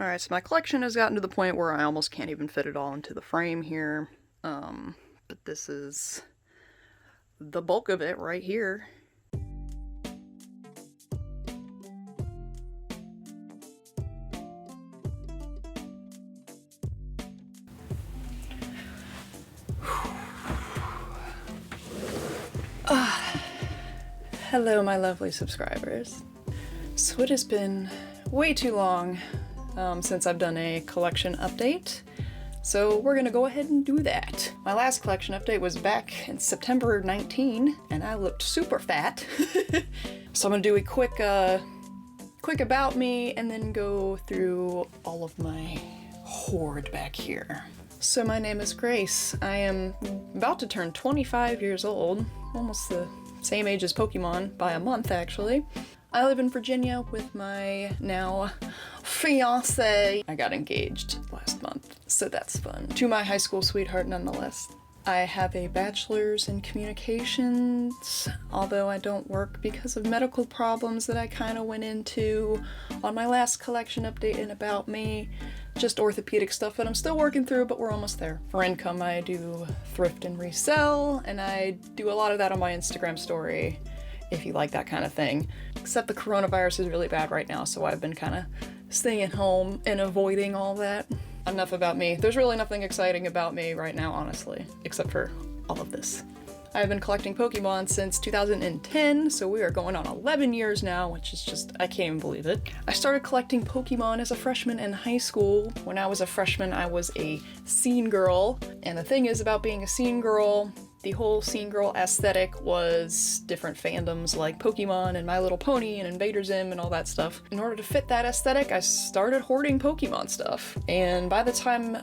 Alright, so my collection has gotten to the point where I almost can't even fit it all into the frame here. But this is the bulk of it right here. Hello, my lovely subscribers. So it has been way too long since I've done a collection update, so we're gonna go ahead and do that. My last collection update was back in September 19, and I looked super fat. So I'm gonna do a quick about me and then go through all of my hoard back here. So my name is Grace. I am about to turn 25 years old, almost the same age as Pokemon by a month actually. I live in Virginia with my now fiance. I got engaged last month, so that's fun. To my high school sweetheart nonetheless. I have a bachelor's in communications, although I don't work because of medical problems that I kind of went into on my last collection update and about me. Just orthopedic stuff that I'm still working through, but we're almost there. For income, I do thrift and resell, and I do a lot of that on my Instagram story, if you like that kind of thing. Except the coronavirus is really bad right now, so I've been kind of staying at home and avoiding all that. Enough about me. There's really nothing exciting about me right now, honestly, except for all of this. I've been collecting Pokemon since 2010, so we are going on 11 years now, which is just, I can't even believe it. I started collecting Pokemon as a freshman in high school. When I was a freshman, I was a scene girl, and the thing is about being a scene girl, the whole scene girl aesthetic was different fandoms like Pokemon and My Little Pony and Invader Zim and all that stuff. In order to fit that aesthetic, I started hoarding Pokemon stuff. And by the time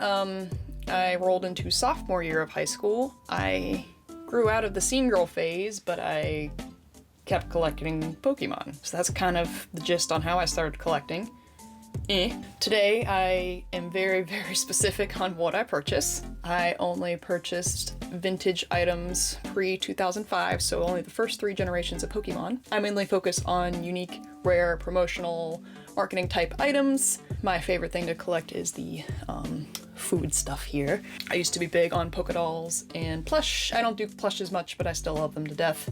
I rolled into sophomore year of high school, I grew out of the scene girl phase, but I kept collecting Pokemon. So that's kind of the gist on how I started collecting. Today I am very, very specific on what I purchase. I only purchased vintage items pre-2005, so only the first 3 generations of Pokemon. I mainly focus on unique, rare, promotional, marketing type items. My favorite thing to collect is the food stuff here. I used to be big on Poké Dolls and plush. I don't do plush as much, but I still love them to death.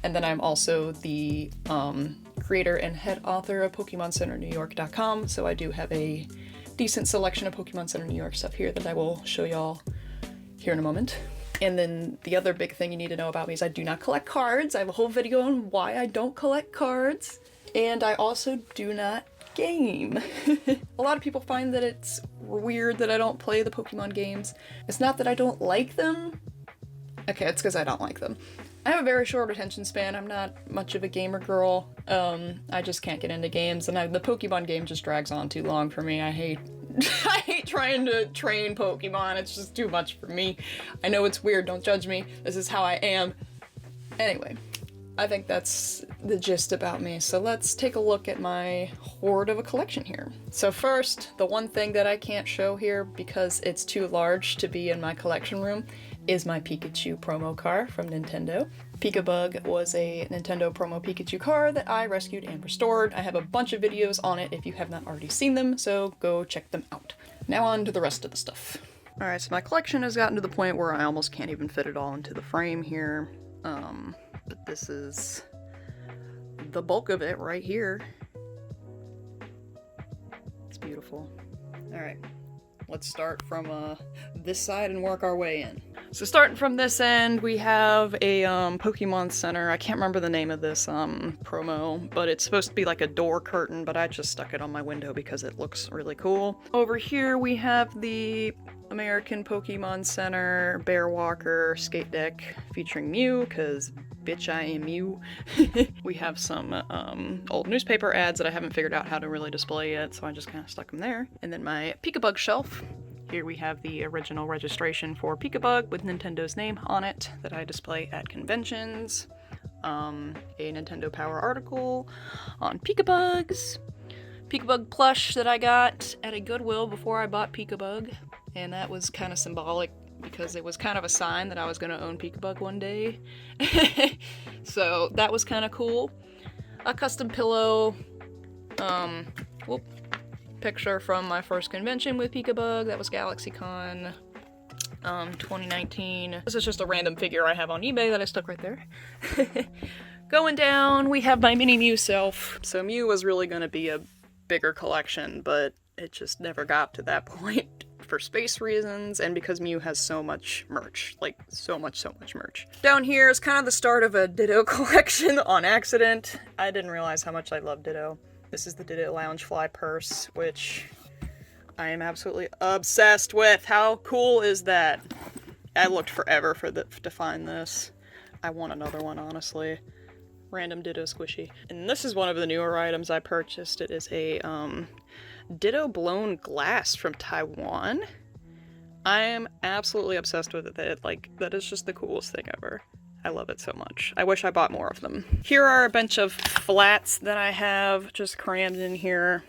And then I'm also the creator and head author of PokemonCenterNewYork.com, so I do have a decent selection of Pokemon Center New York stuff here that I will show y'all here in a moment. And then the other big thing you need to know about me is I do not collect cards. I have a whole video on why I don't collect cards. And I also do not game. A lot of people find that it's weird that I don't play the Pokemon games. It's not that I don't like them. Okay, it's because I don't like them. I have a very short attention span. I'm not much of a gamer girl. I just can't get into games, and the Pokemon game just drags on too long for me. I hate I hate trying to train Pokemon. It's just too much for me. I know it's weird, don't judge me. This is how I am. Anyway, I think that's the gist about me. So let's take a look at my hoard of a collection here. So first, the one thing that I can't show here because it's too large to be in my collection room is my Pikachu promo car from Nintendo. Pikabug was a Nintendo promo Pikachu car that I rescued and restored. I have a bunch of videos on it if you have not already seen them, so go check them out. Now on to the rest of the stuff. Alright, so my collection has gotten to the point where I almost can't even fit it all into the frame here. But this is the bulk of it right here. It's beautiful. Alright, let's start from this side and work our way in. So starting from this end, we have a Pokemon Center. I can't remember the name of this promo, but it's supposed to be like a door curtain, but I just stuck it on my window because it looks really cool. Over here we have the American Pokemon Center Bear Walker skate deck featuring Mew, because bitch, I am Mew. We have some old newspaper ads that I haven't figured out how to really display yet, so I just kind of stuck them there. And then my Pikabug shelf. Here we have the original registration for Pikabug with Nintendo's name on it that I display at conventions. A Nintendo Power article on Pikabugs. Pikabug plush that I got at a Goodwill before I bought Pikabug. And that was kind of symbolic because it was kind of a sign that I was going to own Pikabug one day. So that was kind of cool. A custom pillow. picture from my first convention with Peekabug. That was GalaxyCon 2019. This is just a random figure I have on eBay that I stuck right there. Going down, we have my mini Mew self. So Mew was really gonna be a bigger collection, but it just never got to that point for space reasons and because Mew has so much merch. Like, so much merch. Down here is kind of the start of a Ditto collection on accident. I didn't realize how much I love Ditto. This is the Ditto Loungefly purse, which I am absolutely obsessed with. How cool is that? I looked forever to find this. I want another one, honestly. Random Ditto squishy. And this is one of the newer items I purchased. It is a Ditto blown glass from Taiwan. I am absolutely obsessed with it. Like, that is just the coolest thing ever. I love it so much. I wish I bought more of them. Here are a bunch of flats that I have just crammed in here.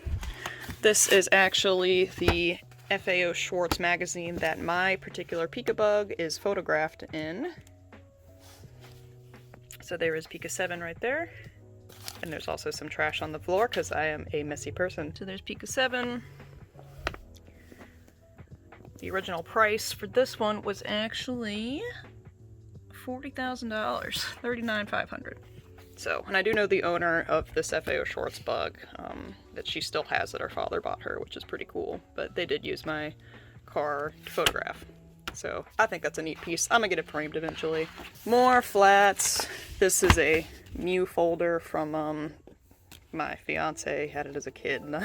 This is actually the FAO Schwartz magazine that my particular Peekabug is photographed in. So there is Pika 7 right there. And there's also some trash on the floor because I am a messy person. So there's Pika 7. The original price for this one was actually $40,000, $39,500. So, and I do know the owner of this FAO Schwartz bug, that she still has it. Her father bought her, which is pretty cool. But they did use my car to photograph. So I think that's a neat piece. I'm gonna get it framed eventually. More flats. This is a Mew folder from my fiance. Had it as a kid. And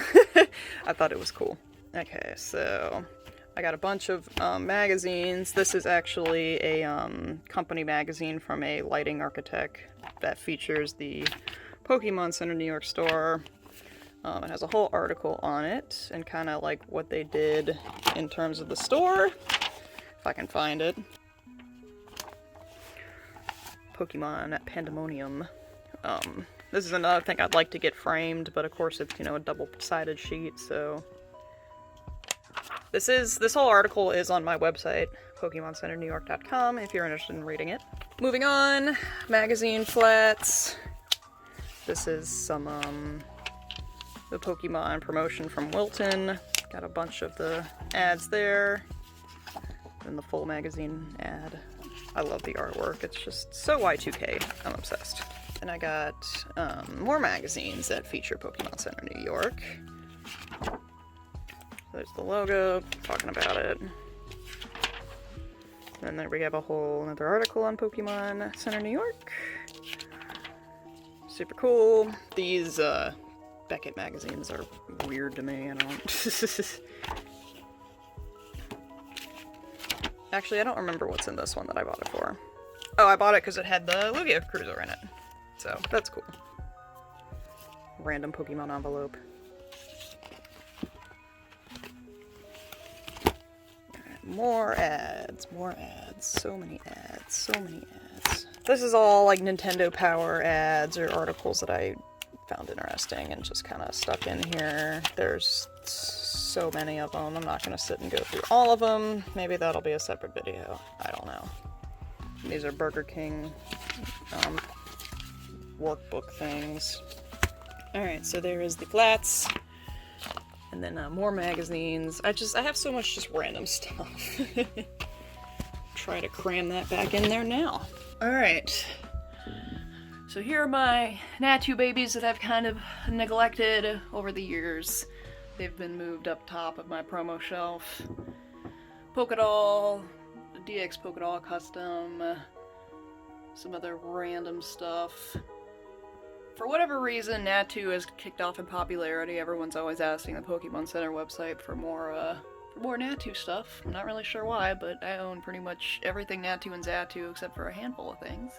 I thought it was cool. Okay, so I got a bunch of magazines. This is actually a company magazine from a lighting architect that features the Pokémon Center New York store. It has a whole article on it and kind of like what they did in terms of the store. If I can find it. Pokemon Pandemonium. This is another thing I'd like to get framed, but of course it's, you know, a double-sided sheet, so... This whole article is on my website, PokemonCenterNewYork.com, if you're interested in reading it. Moving on, magazine flats. This is some, the Pokemon promotion from Wilton. Got a bunch of the ads there. And the full magazine ad. I love the artwork. It's just so Y2K. I'm obsessed. And I got more magazines that feature Pokemon Center New York. There's the logo, talking about it. Then there we have a whole another article on Pokemon Center New York. Super cool. These Beckett magazines are weird to me. I don't... Actually, I don't remember what's in this one that I bought it for. Oh, I bought it because it had the Lugia Cruiser in it. So, that's cool. Random Pokemon envelope. Alright, more ads. So many ads. This is all like Nintendo Power ads or articles that I found interesting and just kind of stuck in here. There's so many of them. I'm not going to sit and go through all of them. Maybe that'll be a separate video. I don't know. These are Burger King workbook things. Alright, so there is the flats. And then more magazines. I have so much just random stuff. Try to cram that back in there now. Alright. So here are my Natu babies that I've kind of neglected over the years. They've been moved up top of my promo shelf. Pokédoll, DX Pokédoll Custom, some other random stuff. For whatever reason, Natu has kicked off in popularity. Everyone's always asking the Pokemon Center website for more Natu stuff. I'm not really sure why, but I own pretty much everything Natu and Xatu except for a handful of things.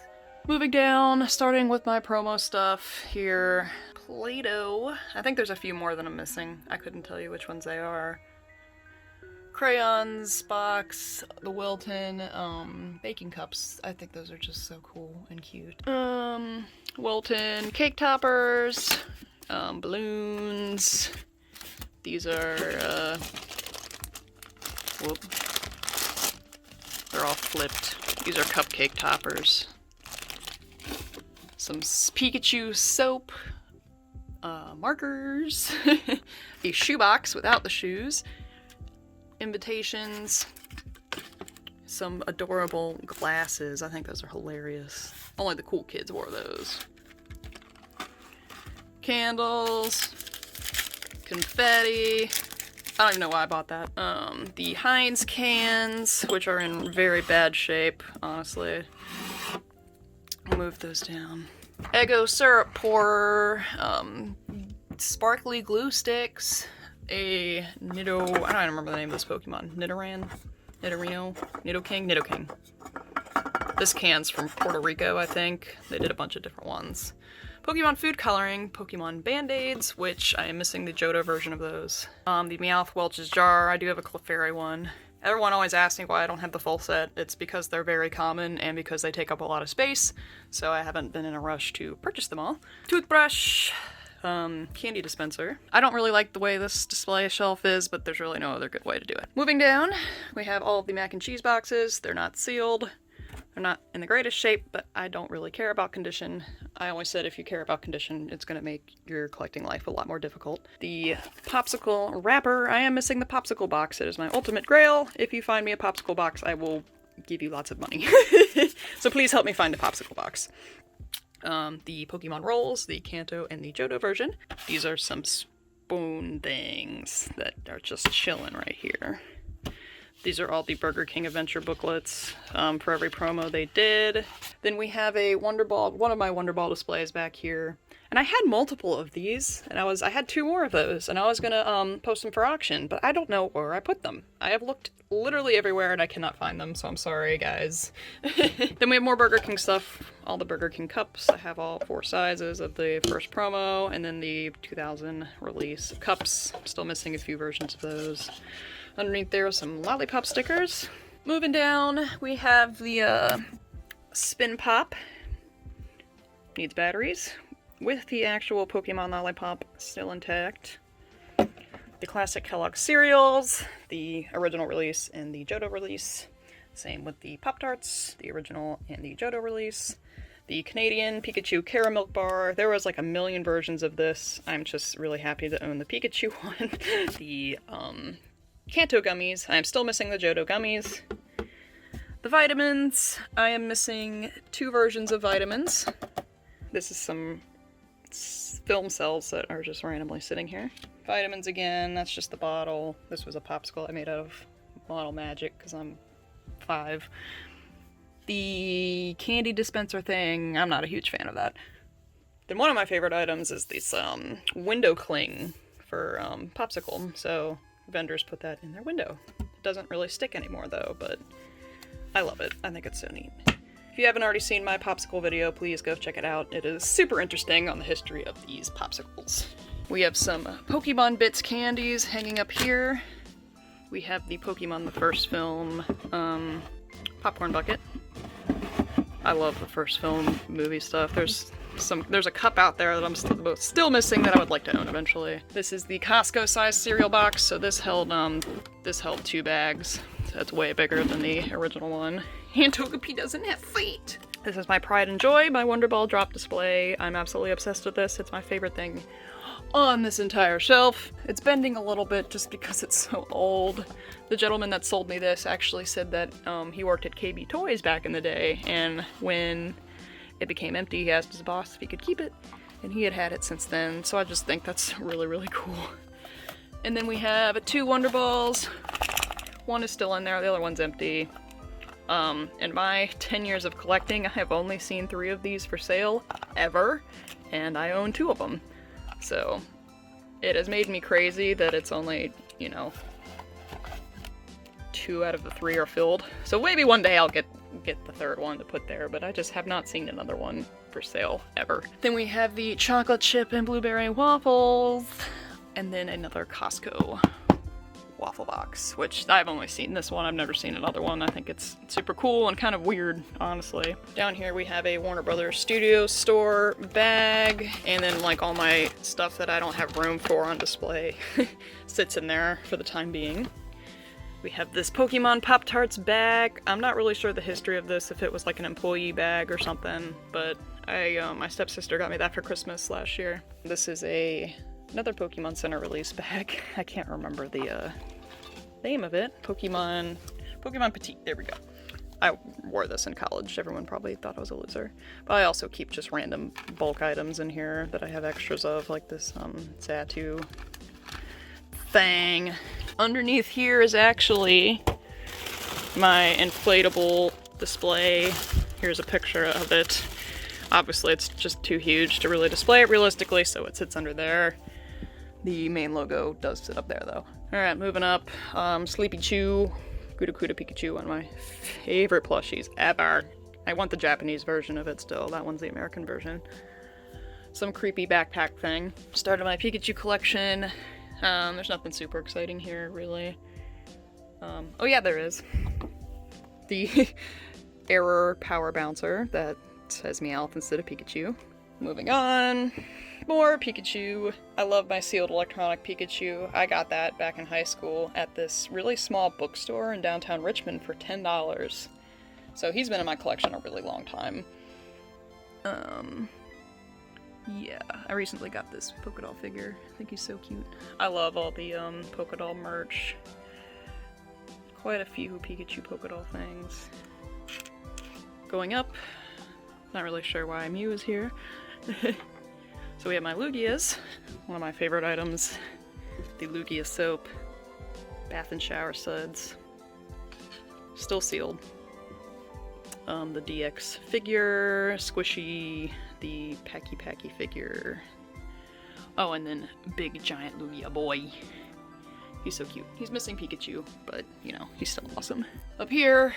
Moving down, starting with my promo stuff here. Play-Doh. I think there's a few more that I'm missing. I couldn't tell you which ones they are. Crayons, box, the Wilton, baking cups. I think those are just so cool and cute. Wilton cake toppers, balloons. These are, whoop. They're all flipped. These are cupcake toppers. Some Pikachu soap, markers, a shoebox without the shoes, invitations, some adorable glasses. I think those are hilarious. Only the cool kids wore those. Candles, confetti. I don't even know why I bought that. The Heinz cans, which are in very bad shape, honestly. I'll move those down. Eggo syrup pourer, sparkly glue sticks, a Nido, I don't even remember the name of this Pokemon. Nidoking. This can's from Puerto Rico, I think. They did a bunch of different ones. Pokemon food coloring, Pokemon Band-Aids, which I am missing the Johto version of those. The Meowth Welch's jar, I do have a Clefairy one. Everyone always asks me why I don't have the full set. It's because they're very common and because they take up a lot of space, so I haven't been in a rush to purchase them all. Toothbrush, candy dispenser. I don't really like the way this display shelf is, but there's really no other good way to do it. Moving down, we have all of the mac and cheese boxes. They're not sealed. They're not in the greatest shape, but I don't really care about condition. I always said if you care about condition, it's going to make your collecting life a lot more difficult. The popsicle wrapper. I am missing the popsicle box. It is my ultimate grail. If you find me a popsicle box, I will give you lots of money. So please help me find the popsicle box. The Pokemon rolls, the Kanto and the Johto version. These are some spoon things that are just chilling right here. These are all the Burger King Adventure booklets for every promo they did. Then we have a Wonder Ball, one of my Wonder Ball displays back here. And I had multiple of these, and I had 2 more of those, and I was gonna post them for auction, but I don't know where I put them. I have looked literally everywhere and I cannot find them, so I'm sorry, guys. Then we have more Burger King stuff, all the Burger King cups. I have all 4 sizes of the first promo, and then the 2000 release cups. I'm still missing a few versions of those. Underneath there are some lollipop stickers. Moving down, we have the Spin Pop. Needs batteries. With the actual Pokemon lollipop still intact. The classic Kellogg's cereals, the original release and the Johto release. Same with the Pop-Tarts, the original and the Johto release. The Canadian Pikachu Caramel Bar. There was like a million versions of this. I'm just really happy to own the Pikachu one. The Kanto gummies. I am still missing the Johto gummies. The vitamins. I am missing 2 versions of vitamins. This is some film cells that are just randomly sitting here. Vitamins again, that's just the bottle. This was a popsicle I made out of Bottle Magic because I'm 5. The candy dispenser thing, I'm not a huge fan of that. Then one of my favorite items is this window cling for popsicle, so vendors put that in their window. It doesn't really stick anymore though, but I love it. I think it's so neat. If you haven't already seen my popsicle video, please go check it out. It is super interesting on the history of these popsicles. We have some Pokemon Bits candies hanging up here. We have the Pokemon the first film popcorn bucket. I love the first film movie stuff. There's a cup out there that I'm still missing that I would like to own eventually. This is the Costco size cereal box, so this held 2 bags. That's way bigger than the original one. And Togepi doesn't have feet! This is my pride and joy, my Wonder Ball drop display. I'm absolutely obsessed with this. It's my favorite thing on this entire shelf. It's bending a little bit just because it's so old. The gentleman that sold me this actually said that he worked at KB Toys back in the day, and when it became empty, he asked his boss if he could keep it, and he had had it since then, so I just think that's really, really cool. And then we have 2 Wonder Balls. One is still in there, the other one's empty. In my 10 years of collecting, I have only seen 3 of these for sale, ever, and I own 2 of them. So, it has made me crazy that it's only, 2 out of the 3 are filled. So maybe one day I'll get the 3rd one to put there, but I just have not seen another one for sale, ever. Then we have the chocolate chip and blueberry waffles, and then another Costco waffle box, which I've only seen this one. I've never seen another one. I think it's super cool and kind of weird, honestly. Down here we have a Warner Brothers Studio Store bag, and then like all my stuff that I don't have room for on display sits in there for the time being. We have this Pokemon Pop-Tarts bag. I'm not really sure the history of this, if it was like an employee bag or something, but my stepsister got me that for Christmas last year. This is a another Pokemon Center release bag. I can't remember the name of it. Pokemon Petite, there we go. I wore this in college. Everyone probably thought I was a loser. But I also keep just random bulk items in here that I have extras of, like this Xatu thing. Underneath here is actually my inflatable display. Here's a picture of it. Obviously it's just too huge to really display it realistically, so it sits under there. The main logo does sit up there though. Alright, moving up. Sleepy Chew. Kuda Pikachu, one of my favorite plushies ever. I want the Japanese version of it still. That one's the American version. Some creepy backpack thing. Started my Pikachu collection. There's nothing super exciting here, really. Oh yeah, there is. The Error Power Bouncer that says Meowth instead of Pikachu. Moving on. More Pikachu. I love my sealed electronic Pikachu. I got that back in high school at this really small bookstore in downtown Richmond for $10. So he's been in my collection a really long time. Yeah, I recently got this Polka Doll figure. I think he's so cute. I love all the Polka Doll merch. Quite a few Pikachu Polka Doll things. Going up. Not really sure why Mew is here. So we have my Lugias, one of my favorite items, the Lugia soap, bath and shower suds, still sealed. The DX figure, Squishy, the Packy figure. Oh, and then big giant Lugia boy. He's so cute. He's missing Pikachu, but you know, he's still awesome. Up here,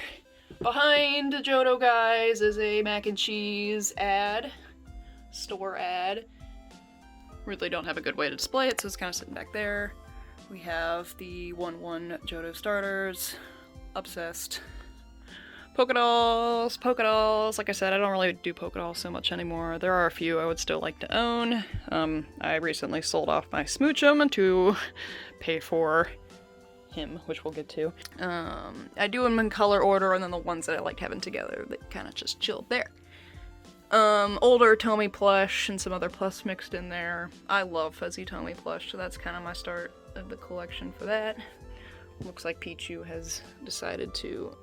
behind the Johto guys, is a mac and cheese ad, store ad. Really don't have a good way to display it, so it's kind of sitting back there. We have the 1-1 Johto starters, Obsessed, Polka Dolls. Like I said, I don't really do Polka Dolls so much anymore. There are a few I would still like to own. I recently sold off my Smoochum to pay for him, which we'll get to. I do them in color order, and then the ones that I liked having together, they kind of just chilled there. Older Tomy plush and some other plush mixed in there. I love fuzzy Tomy plush, so that's kind of my start of the collection for that. Looks like Pichu has decided to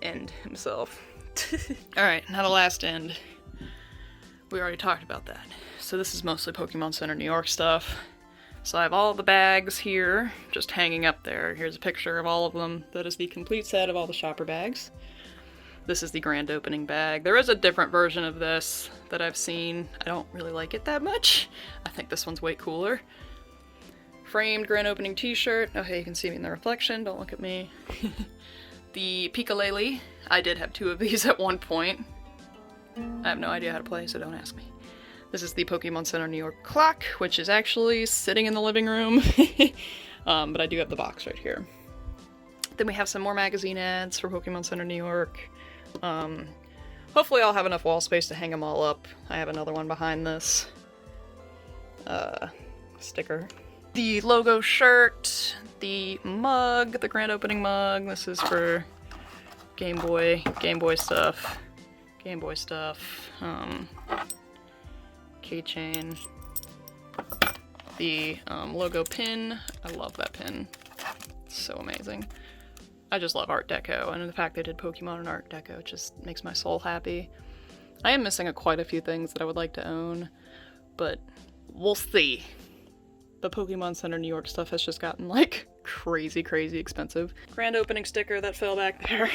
end himself. Alright, now the last end. We already talked about that. So this is mostly Pokemon Center New York stuff. So I have all the bags here, just hanging up there. Here's a picture of all of them. That is the complete set of all the shopper bags. This is the grand opening bag. There is a different version of this that I've seen. I don't really like it that much. I think this one's way cooler. Framed grand opening t-shirt. Oh hey, you can see me in the reflection, don't look at me. The Pika-Lele. I did have 2 of these at one point. I have no idea how to play, so don't ask me. This is the Pokemon Center New York clock, which is actually sitting in the living room. But I do have the box right here. Then we have some more magazine ads for Pokemon Center New York. Hopefully I'll have enough wall space to hang them all up. I have another one behind this sticker. The logo shirt, the mug, the grand opening mug. This is for Game Boy stuff. Keychain. The logo pin. I love that pin. It's so amazing. I just love Art Deco, and the fact they did Pokemon in Art Deco just makes my soul happy. I am missing quite a few things that I would like to own, but we'll see. The Pokemon Center New York stuff has just gotten, like, crazy expensive. Grand opening sticker that fell back there.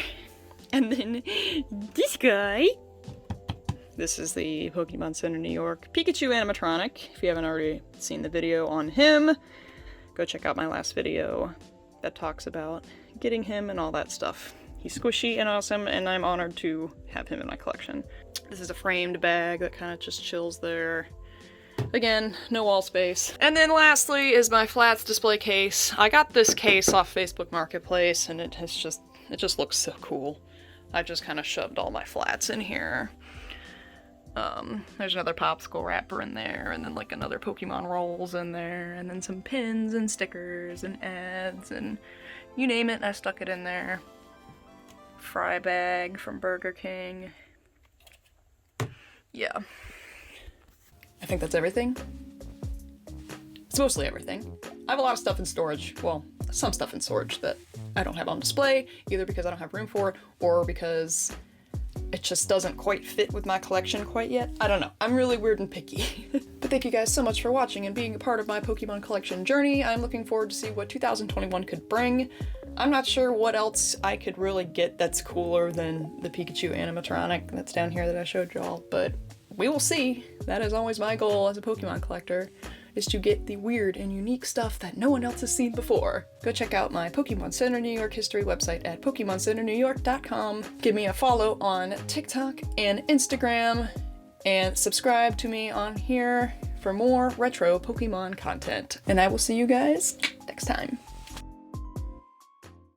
And then this guy. This is the Pokemon Center New York Pikachu animatronic. If you haven't already seen the video on him, go check out my last video that talks about getting him and all that stuff. He's squishy and awesome, and I'm honored to have him in my collection. This is a framed bag that kind of just chills there. Again, no wall space. And then lastly is my flats display case. I got this case off Facebook Marketplace, and it just looks so cool. I just kind of shoved all my flats in here. There's another popsicle wrapper in there, and then like another Pokemon rolls in there, and then some pins and stickers and ads, and you name it, I stuck it in there. Fry bag from Burger King. Yeah. I think that's everything. It's mostly everything. I have a lot of stuff in storage, well, some stuff in storage that I don't have on display, either because I don't have room for it, or because it just doesn't quite fit with my collection quite yet. I don't know. I'm really weird and picky. But thank you guys so much for watching and being a part of my Pokemon collection journey. I'm looking forward to see what 2021 could bring. I'm not sure what else I could really get that's cooler than the Pikachu animatronic that's down here that I showed y'all, but we will see. That is always my goal as a Pokemon collector, is to get the weird and unique stuff that no one else has seen before. Go check out my Pokemon Center New York history website at PokemonCenterNewYork.com. Give me a follow on TikTok and Instagram, and subscribe to me on here for more retro Pokemon content. And I will see you guys next time.